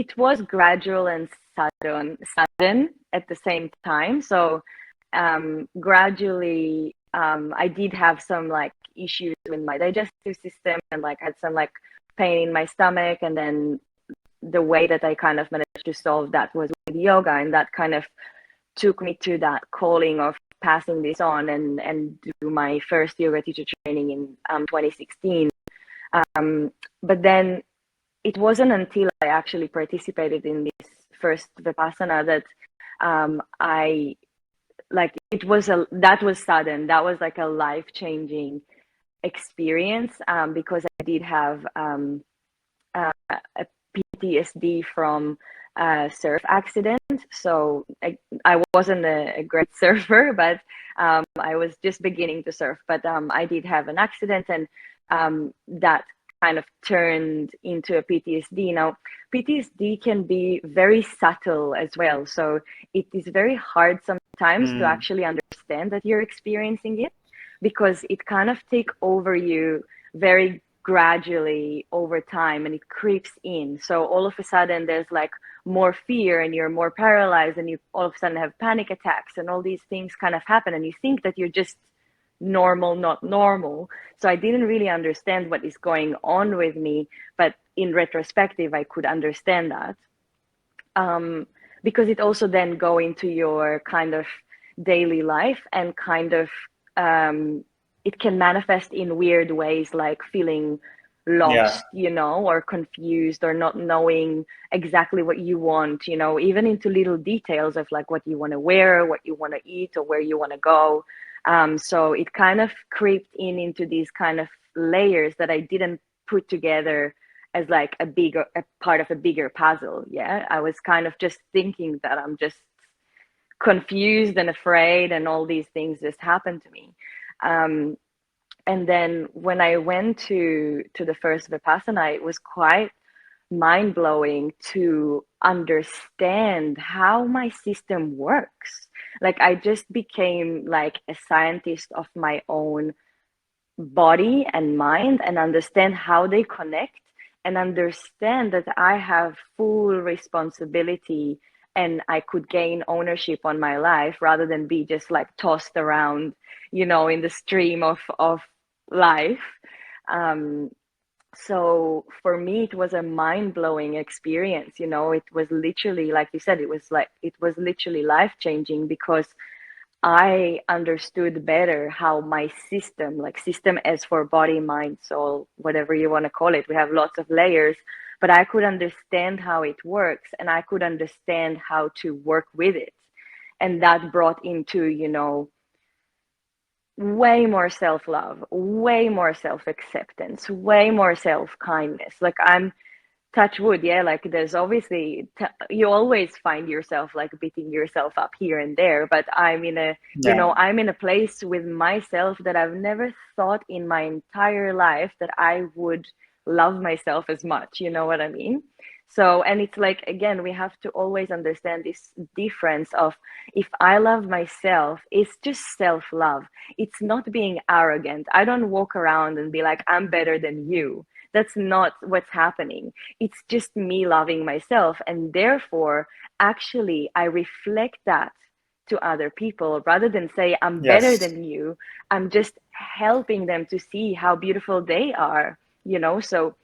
it was gradual and sudden at the same time. So gradually, I did have some like issues with my digestive system, and like had some like pain in my stomach. And then the way that I kind of managed to solve that was with yoga, and that kind of took me to that calling of passing this on and do my first yoga teacher training in 2016. But then it wasn't until I actually participated in this first Vipassana that I like that was sudden. That was like a life-changing experience, because I did have a PTSD from a surf accident. So I wasn't a great surfer, but I was just beginning to surf. But I did have an accident, and that kind of turned into a PTSD. Now, PTSD can be very subtle as well. So it is very hard sometimes to actually understand that you're experiencing it, because it kind of take over you very gradually over time, and it creeps in. So all of a sudden there's like more fear, and you're more paralyzed, and you all of a sudden have panic attacks, and all these things kind of happen, and you think that you're just normal, not normal. So I didn't really understand what is going on with me, but in retrospective I could understand that, because it also then go into your kind of daily life, and kind of it can manifest in weird ways, like feeling lost, or confused, or not knowing exactly what you want, even into little details of like what you want to wear, what you want to eat, or where you want to go. So it kind of creeped into these kind of layers that I didn't put together as like a part of a bigger puzzle. Yeah, I was kind of just thinking that I'm just confused and afraid, and all these things just happened to me. And then when I went to the first Vipassana, it was quite mind-blowing to understand how my system works. Like I just became like a scientist of my own body and mind, and understand how they connect, and understand that I have full responsibility, and I could gain ownership on my life rather than be just like tossed around, in the stream of life. So for me, it was a mind-blowing experience. It was literally, like you said, it was literally life-changing, because I understood better how my system, like system as for body, mind, soul, whatever you want to call it, we have lots of layers, but I could understand how it works, and I could understand how to work with it. And that brought into, way more self-love, way more self-acceptance, way more self-kindness. Like I'm touch wood, yeah, like there's obviously you always find yourself like beating yourself up here and there, but I'm in a I'm in a place with myself that I've never thought in my entire life that I would love myself as much, you know what I mean? So, and it's like, again, we have to always understand this difference of, if I love myself, it's just self-love. It's not being arrogant. I don't walk around and be like, I'm better than you. That's not what's happening. It's just me loving myself. And therefore, actually, I reflect that to other people rather than say, I'm better Yes. than you. I'm just helping them to see how beautiful they are, So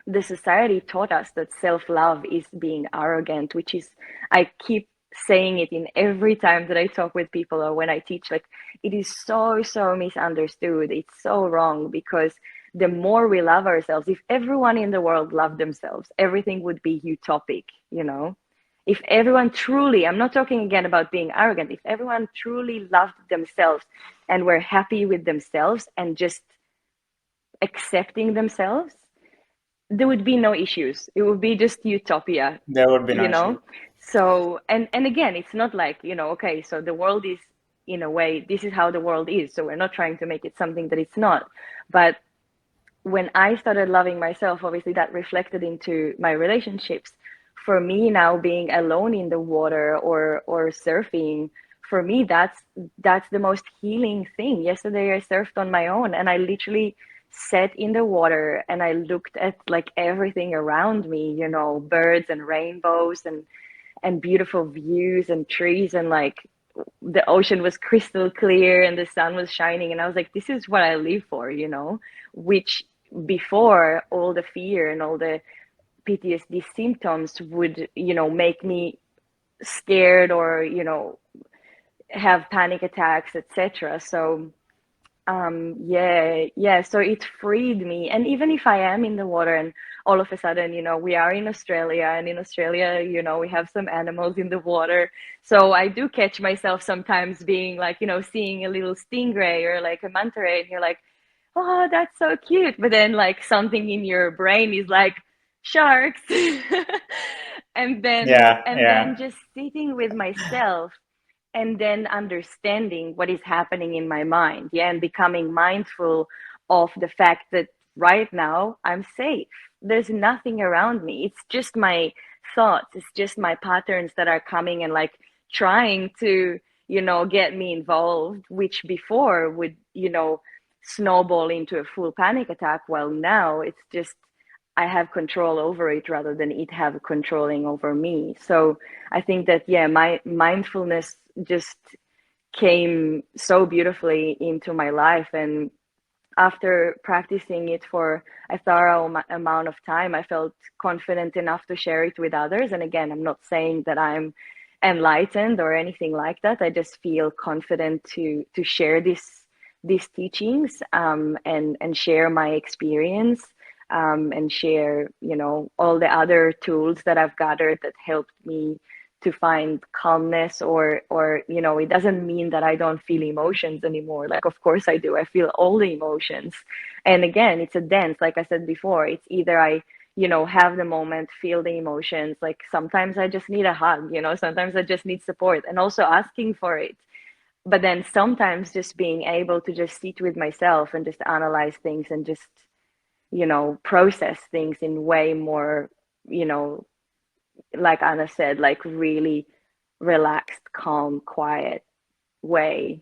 the society taught us that self-love is being arrogant, which is, I keep saying it in every time that I talk with people or when I teach, like, it is so misunderstood. It's so wrong, because the more we love ourselves, if everyone in the world loved themselves, everything would be utopic. If everyone truly, I'm not talking again about being arrogant, if everyone truly loved themselves and were happy with themselves and just accepting themselves, there would be no issues. It would be just utopia, There would be no you issue. know? So, and again, it's not like, okay, so the world is, in a way, this is how the world is. So we're not trying to make it something that it's not. But when I started loving myself, obviously that reflected into my relationships. For me now, being alone in the water or surfing, for me that's the most healing thing. Yesterday I surfed on my own, and I literally sat in the water and I looked at like everything around me, you know, birds and rainbows and beautiful views and trees, and like the ocean was crystal clear and the sun was shining, and I was like, this is what I live for, you know, which before all the fear and all the PTSD symptoms would, you know, make me scared or, you know, have panic attacks, etc. So yeah, so it freed me. And even if I am in the water and all of a sudden, you know, we are in Australia, and in Australia, you know, we have some animals in the water. So I do catch myself sometimes being like, you know, seeing a little stingray or like a manta ray, and you're like, oh, that's so cute. But then like something in your brain is like, sharks. Yeah, And then yeah. just sitting with myself and then understanding what is happening in my mind, yeah, and becoming mindful of the fact that right now I'm safe. There's nothing around me. It's just my thoughts, it's just my patterns that are coming and like trying to, you know, get me involved, which before would, you know, snowball into a full panic attack. While now it's just I have control over it rather than it have controlling over me. So I think that, yeah, my mindfulness just came so beautifully into my life. And after practicing it for a thorough amount of time, I felt confident enough to share it with others. And again, I'm not saying that I'm enlightened or anything like that. I just feel confident to share these teachings, and share my experience, and share, you know, all the other tools that I've gathered that helped me to find calmness, or you know, it doesn't mean that I don't feel emotions anymore. Like, of course I do. I feel all the emotions. And again, it's a dance. Like I said before, it's either I, you know, have the moment, feel the emotions. Like sometimes I just need a hug, you know, sometimes I just need support, and also asking for it. But then sometimes just being able to just sit with myself and just analyze things and just, you know, process things in way more, you know, like Anna said, like really relaxed, calm, quiet way.